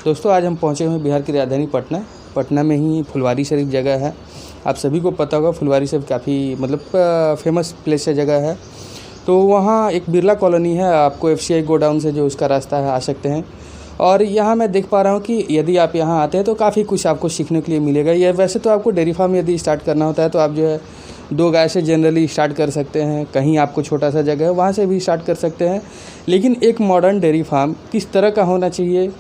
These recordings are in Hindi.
दोस्तों आज हम पहुँचे हुए हैं बिहार की राजधानी पटना। पटना में ही फुलवारी शरीफ जगह है। आप सभी को पता होगा फुलवारी शरीफ काफ़ी फेमस प्लेस है, जगह है। तो वहाँ एक बिरला कॉलोनी है, आपको FCI गोडाउन से जो उसका रास्ता है आ सकते हैं। और यहाँ मैं देख पा रहा हूँ कि यदि आप यहाँ आते हैं तो काफ़ी कुछ आपको सीखने के लिए मिलेगा। ये वैसे तो आपको डेयरी फार्म यदि स्टार्ट करना होता है तो आप जो है 2 गाय से जनरली स्टार्ट कर सकते हैं। कहीं आपको छोटा सा जगह है वहाँ से भी स्टार्ट कर सकते हैं। लेकिन एक मॉडर्न डेयरी फार्म किस तरह का होना चाहिए,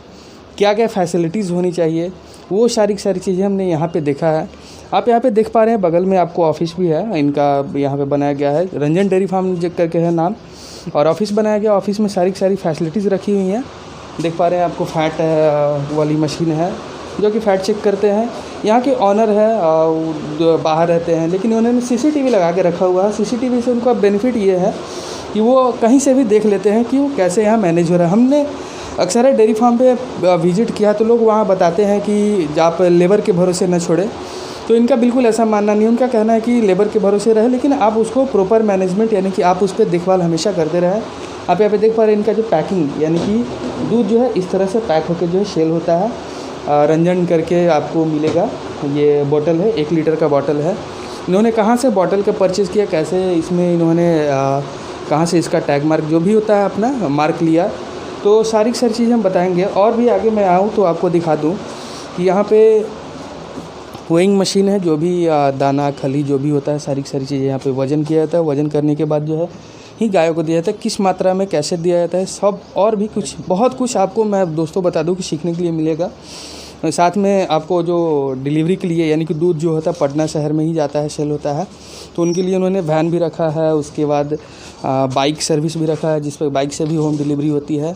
क्या क्या फैसिलिटीज़ होनी चाहिए, वो सारी चीज़ें हमने यहाँ पे देखा है। आप यहाँ पे देख पा रहे हैं बगल में आपको ऑफिस भी है, इनका यहाँ पे बनाया गया है, रंजन डेयरी फार्म करके है नाम, और ऑफिस बनाया गया। ऑफिस में सारी फैसिलिटीज़ रखी हुई हैं। देख पा रहे हैं आपको फैट वाली मशीन है जो कि फ़ैट चेक करते हैं। यहाँ के ऑनर है बाहर रहते हैं, लेकिन उन्होंने CCTV लगा के रखा हुआ है। CCTV से उनका बेनिफिट ये है कि वो कहीं से भी देख लेते हैं कि वो कैसे यहाँ मैनेज हो रहा है। हमने अक्सर डेयरी फार्म पे विज़िट किया तो लोग वहाँ बताते हैं कि आप लेबर के भरोसे न छोड़ें, तो इनका बिल्कुल ऐसा मानना नहीं। उनका कहना है कि लेबर के भरोसे रहे, लेकिन आप उसको प्रॉपर मैनेजमेंट यानी कि आप उस पर देखभाल हमेशा करते रहें। आप यहाँ पे देख पा रहे हैं इनका जो पैकिंग, यानी कि दूध जो है इस तरह से पैक होकर जो है सेल होता है। रंजन करके आपको मिलेगा, ये बोतल है, 1 लीटर का बोतल है। इन्होंने कहाँ से बोतल का परचेज़ किया, कैसे इसमें इन्होंने कहाँ से इसका टैग मार्क जो भी होता है अपना मार्क लिया, तो सारी चीज़ें हम बताएंगे। और भी आगे मैं आऊँ तो आपको दिखा दूँ कि यहाँ पे वेइंग मशीन है, जो भी दाना खली जो भी होता है सारी चीज़ें यहाँ पे वज़न किया जाता है। वज़न करने के बाद जो है ही गायों को दिया जाता है, किस मात्रा में कैसे दिया जाता है, सब और भी कुछ बहुत कुछ आपको मैं दोस्तों बता दूं कि सीखने के लिए मिलेगा। साथ में आपको जो डिलीवरी के लिए यानी कि दूध जो होता है पटना शहर में ही जाता है, सेल होता है, तो उनके लिए उन्होंने वैन भी रखा है। उसके बाद बाइक सर्विस भी रखा है, जिस पर बाइक से भी होम डिलीवरी होती है।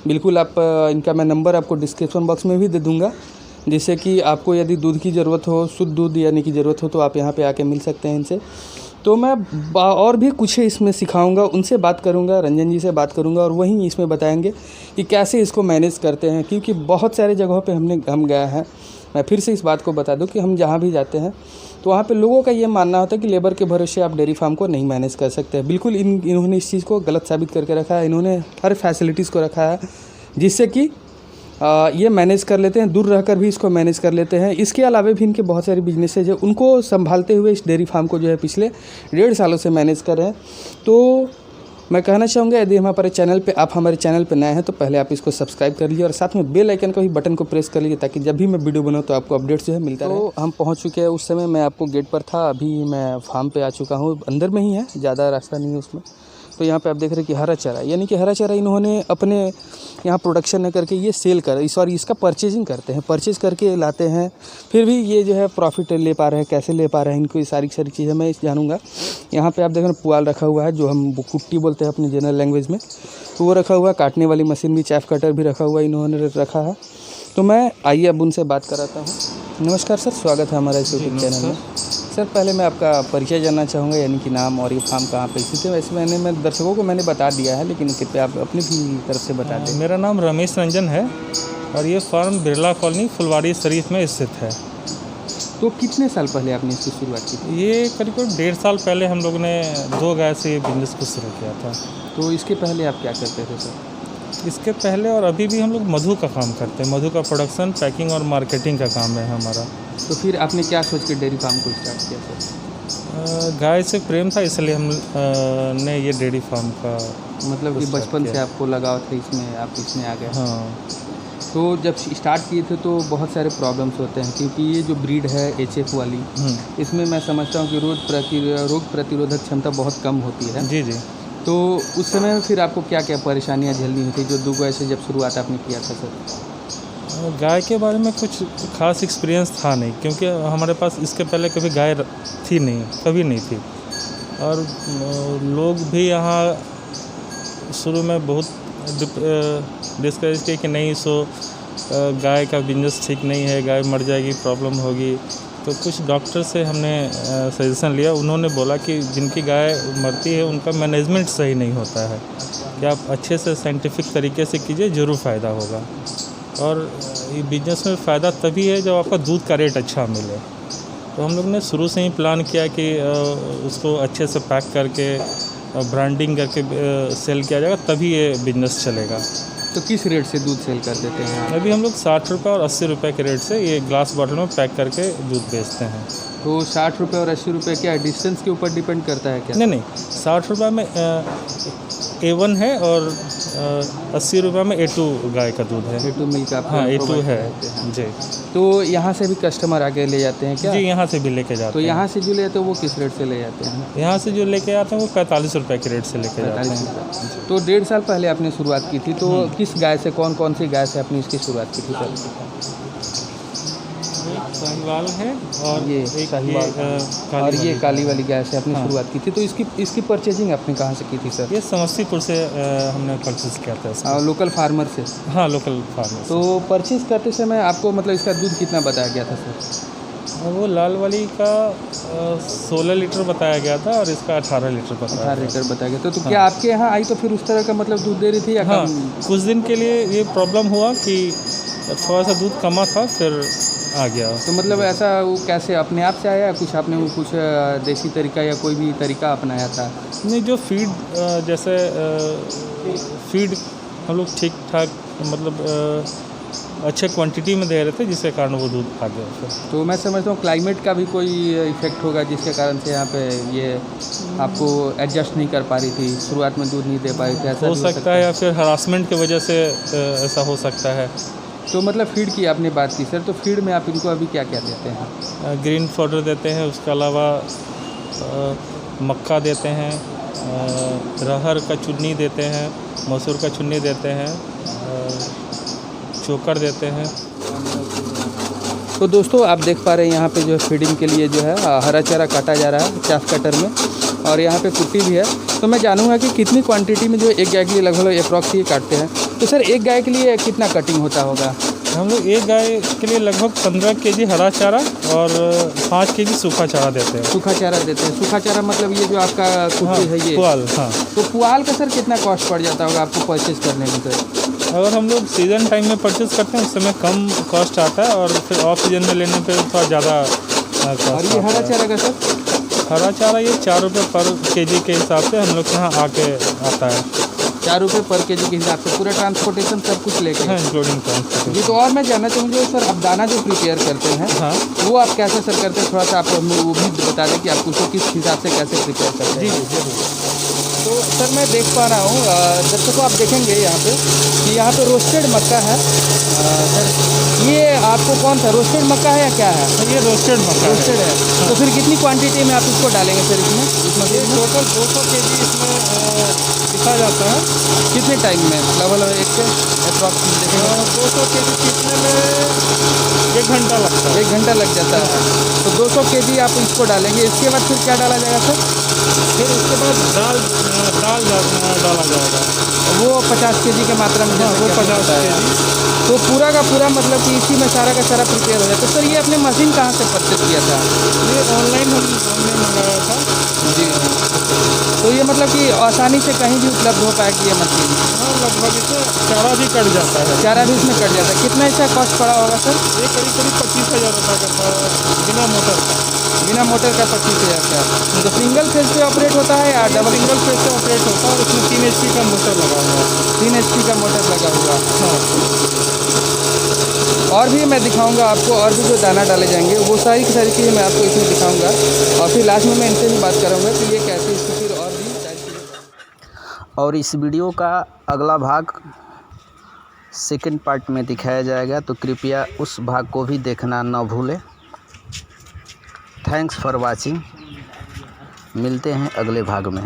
बिल्कुल आप इनका मैं नंबर आपको डिस्क्रिप्शन बॉक्स में भी दे दूँगा, जिससे कि आपको यदि दूध की ज़रूरत हो, शुद्ध दूध यानी कि ज़रूरत हो, तो आप यहाँ पे आके मिल सकते हैं इनसे। तो मैं और भी कुछ इसमें सिखाऊंगा, उनसे बात करूंगा, रंजन जी से बात करूंगा, और वहीं इसमें बताएंगे कि कैसे इसको मैनेज करते हैं। क्योंकि बहुत सारे जगहों पे हम गए हैं। मैं फिर से इस बात को बता दूं कि हम जहाँ भी जाते हैं तो वहाँ पे लोगों का ये मानना होता है कि लेबर के भरोसे आप डेयरी फार्म को नहीं मैनेज कर सकते। बिल्कुल इन्होंने इस चीज़ को गलत साबित करके रखा है। इन्होंने हर फैसिलिटीज़ को रखा है जिससे कि ये मैनेज कर लेते हैं, दूर रहकर भी इसको मैनेज कर लेते हैं। इसके अलावा भी इनके बहुत सारे बिजनेसेज है, उनको संभालते हुए इस डेयरी फार्म को जो है पिछले 1.5 सालों से मैनेज कर रहे हैं। तो मैं कहना चाहूँगा यदि हमारे चैनल पे आप हमारे चैनल पे नए हैं तो पहले आप इसको सब्सक्राइब कर लीजिए और साथ में बेल आइकन का भी बटन को प्रेस कर लीजिए, ताकि जब भी मैं वीडियो बनाऊँ तो आपको अपडेट्स जो है मिलता रहे। तो हम पहुँच चुके हैं, उस समय मैं आपको गेट पर था, अभी मैं फार्म पे आ चुका हूँ। अंदर में ही है, ज़्यादा रास्ता नहीं है उसमें। तो यहाँ पे आप देख रहे हैं कि हरा चारा, यानी कि हरा चारा इन्होंने अपने यहाँ प्रोडक्शन न करके ये सेल कर इसका परचेजिंग करते हैं, परचेज करके लाते हैं। फिर भी ये जो है प्रॉफिट ले पा रहे हैं, कैसे ले पा रहे हैं, इनको ये सारी चीज़ें मैं जानूँगा। यहाँ पे आप देख रहे हैं पुआल रखा हुआ है, जो हम कुट्टी बोलते हैं अपनी जनरल लैंग्वेज में, तो वो रखा हुआ है। काटने वाली मशीन भी, चैफ कटर भी रखा हुआ इन्होंने रखा है। तो मैं आइए अब उनसे बात कराता हूँ। नमस्कार सर, स्वागत है हमारा इस यूट्यूब चैनल में। सर पहले मैं आपका परिचय जानना चाहूँगा, यानी कि नाम और ये फार्म कहाँ पे स्थित है। वैसे मैं दर्शकों को मैंने बता दिया है, लेकिन कृपया आप अपनी भी तरफ से बता दें। मेरा नाम रमेश रंजन है और ये फार्म बिरला कॉलोनी फुलवारी शरीफ में स्थित है। तो कितने साल पहले आपने इसकी शुरुआत की थी? ये करीब 1.5 साल पहले हम लोग ने 2 गाय से ये बिजनेस को शुरू किया था। तो इसके पहले आप क्या करते थे सर? इसके पहले और अभी भी हम लोग मधु का काम करते हैं। मधु का प्रोडक्शन, पैकिंग और मार्केटिंग का काम है हमारा। तो फिर आपने क्या सोच के डेयरी फार्म को स्टार्ट किया सर? गाय से प्रेम था, इसलिए हम ने ये डेयरी फार्म का मतलब कि बचपन से आपको लगाव था इसमें, आप इसमें आ गए? हाँ। तो जब स्टार्ट किए थे तो बहुत सारे प्रॉब्लम्स होते हैं, क्योंकि ये जो ब्रीड है HF वाली, इसमें मैं समझता हूँ कि रोग प्रतिरोधक क्षमता बहुत कम होती है। जी जी। तो उस समय फिर आपको क्या क्या परेशानियाँ झेलनी हुई थी जो 2 गाय से जब शुरुआत आपने किया था सर? गाय के बारे में कुछ खास एक्सपीरियंस था नहीं, क्योंकि हमारे पास इसके पहले कभी गाय थी नहीं, कभी नहीं थी। और लोग भी यहाँ शुरू में बहुत डिस्करेज किए कि नहीं, गाय का बिजनेस ठीक नहीं है, गाय मर जाएगी, प्रॉब्लम होगी। तो कुछ डॉक्टर से हमने सजेशन लिया। उन्होंने बोला कि जिनकी गाय मरती है उनका मैनेजमेंट सही नहीं होता है, कि आप अच्छे से साइंटिफिक तरीके से कीजिए, ज़रूर फ़ायदा होगा। और ये बिजनेस में फ़ायदा तभी है जब आपका दूध का रेट अच्छा मिले। तो हम लोग ने शुरू से ही प्लान किया कि उसको अच्छे से पैक करके ब्रांडिंग करके सेल किया जाएगा, तभी ये बिजनेस चलेगा। तो किस रेट से दूध सेल कर देते हैं आप? अभी हम लोग 60 रुपये और 80 रुपये के रेट से ये ग्लास बॉटल में पैक करके दूध बेचते हैं। तो 60 रुपये और 80 रुपये क्या डिस्टेंस के ऊपर डिपेंड करता है क्या? नहीं 60 रुपये में A1 है और 80 रुपये में A2 गाय का दूध है। A2 मिल्क आप हाँ A2 provide है करते हैं। जी। तो यहाँ से भी कस्टमर आके ले जाते हैं क्या? जी यहाँ से भी लेके जाते तो हैं। यहाँ से जो लेते हैं वो किस रेट से ले जाते हैं? यहाँ से जो लेके आते हैं वो 45 रुपये के रेट से लेके जाते 45 हैं। रुपये। तो 1.5 साल पहले आपने शुरुआत की थी, तो किस गाय से, कौन कौन सी गाय से आपने इसकी शुरुआत की थी सर? एक साहिवाल है और ये एक साहिवाल काली और ये वाली। काली वाली गाय से आपने हाँ। शुरुआत की थी। तो इसकी परचेजिंग आपने कहाँ से की थी सर? ये समस्तीपुर से हमने परचेज किया था इसको। लोकल फार्मर से। हाँ लोकल फार्मर। तो परचेज करते समय आपको मतलब इसका दूध कितना बताया गया था सर? वो लाल वाली का 16 लीटर बताया गया था और इसका 18 लीटर बताया 18 लीटर बताया गया। तो क्या आपके यहाँ आई तो फिर उस तरह का मतलब दूध दे रही थी या हाँ कम? कुछ दिन के लिए ये प्रॉब्लम हुआ कि थोड़ा सा दूध कमा था फिर आ गया। तो मतलब ऐसा वो कैसे अपने आप से आया, कुछ आपने वो कुछ देसी तरीका या कोई भी तरीका अपनाया था? नहीं जो फीड जैसे फीड हम लोग ठीक ठाक मतलब अच्छे क्वांटिटी में दे रहे थे जिसके कारण वो दूध आ गया फिर। तो मैं समझता हूँ क्लाइमेट का भी कोई इफेक्ट होगा जिसके कारण से यहाँ पे ये आपको एडजस्ट नहीं कर पा रही थी, शुरुआत में दूध नहीं दे पा रही थी, ऐसा हो भी सकता है या फिर हरासमेंट की वजह से ऐसा हो सकता है। तो मतलब फीड की आपने बात की सर, तो फीड में आप इनको अभी क्या क्या देते हैं? ग्रीन पाउडर देते हैं, उसके अलावा मक्का देते हैं, रहर का चुन्नी देते हैं, मसूर का चुन्नी देते हैं, चोकर देते हैं। तो दोस्तों आप देख पा रहे हैं यहाँ पे जो है फीडिंग के लिए जो है हरा चारा काटा जा रहा है चाफ कटर में, और यहाँ पे कुट्टी भी है। तो मैं जानूँगा कि कितनी क्वांटिटी में जो एक गाय के लिए लगभग अप्रॉक्स ये काटते हैं। तो सर एक गाय के लिए कितना कटिंग होता होगा? हम लोग एक गाय के लिए लगभग 15 केजी हरा चारा और 5 केजी सूखा चारा देते हैं। सूखा चारा देते हैं। सूखा चारा मतलब ये जो आपका कुट्टी है ये पुआल। हाँ तो पुआल का सर कितना कॉस्ट पड़ जाता होगा आपको परचेज करने में सर? अगर हम लोग सीज़न टाइम में परचेज़ करते हैं उस समय कम कॉस्ट आता है और फिर ऑफ सीजन में लेने पे थोड़ा ज़्यादा कॉस्ट। और ये हरा चारा का सर? हरा चारा ये 4 रुपये पर केजी के हिसाब से हम लोग के यहाँ आके आता है। 4 रुपये पर केजी के हिसाब से पूरा ट्रांसपोर्टेशन सब कुछ लेके? हाँ इंक्लूडिंग ट्रांसपोर्टेशन। जी। तो और मैं जानना चाहूँगी सर, आप दाना जो प्रिपेयर करते हैं हाँ वो आप कैसे सर करते हैं? थोड़ा सा आप हमें वो भी बता दें कि आप उसको किस हिसाब से कैसे प्रिपेयर करते हैं। जी जरूर। तो सर मैं देख पा रहा हूँ दर्शकों, आप देखेंगे यहाँ पे कि यहाँ पे रोस्टेड मक्का है। सर ये आपको कौन सा रोस्टेड मक्का है या क्या है? ये रोस्टेड मक्का है। रोस्टेड है। तो फिर कितनी क्वांटिटी में आप इसको डालेंगे सर इसमें? ये टोटल 200 केजी इसमें लिखा जाता है। कितने टाइम में लगभग एक अप्रॉक्स 200 केजी सीखने में 1 घंटा लगता है। 1 घंटा लग जाता है। तो 200 केजी आप इसको डालेंगे, इसके बाद फिर क्या डाला जाएगा सर? फिर उसके बाद दाल डाला जाएगा। वो 50 केजी के मात्रा में? हाँ वो 50 केजी। तो पूरा का पूरा मतलब कि इसी में सारा का सारा प्रिपेयर हो जाए। तो सर ये अपने मशीन कहाँ से परचेज किया था? ये ऑनलाइन हमने मंगाया था। जी। तो ये मतलब कि आसानी से कहीं भी उपलब्ध हो पाएगी ये मशीन? हाँ लगभग इसमें चारा भी कट जाता है। चारा भी इसमें कट जाता है। कितना इसका कॉस्ट पड़ा होगा सर? ये करीब 25,000 रुपये का था बिना मोटर का। बिना मोटर का 25,000 का। तो सिंगल फेज से ऑपरेट होता है या डबल? सिंगल फेज से ऑपरेट होता है और इसमें 3 HP का मोटर लगा हुआ है। 3 HP का मोटर लगा हुआ। हाँ और भी मैं दिखाऊंगा आपको, और भी जो दाना डाले जाएंगे वो सारी की सारी चीज़ें मैं आपको इसमें दिखाऊंगा, और फिर लास्ट में मैं इनसे भी बात करूंगा कि ये कैसे इसको फिर और भी सारी चीज़ें। और इस वीडियो का अगला भाग सेकंड पार्ट में दिखाया जाएगा, तो कृपया उस भाग को भी देखना न भूलें। Thanks for watching. मिलते हैं अगले भाग में।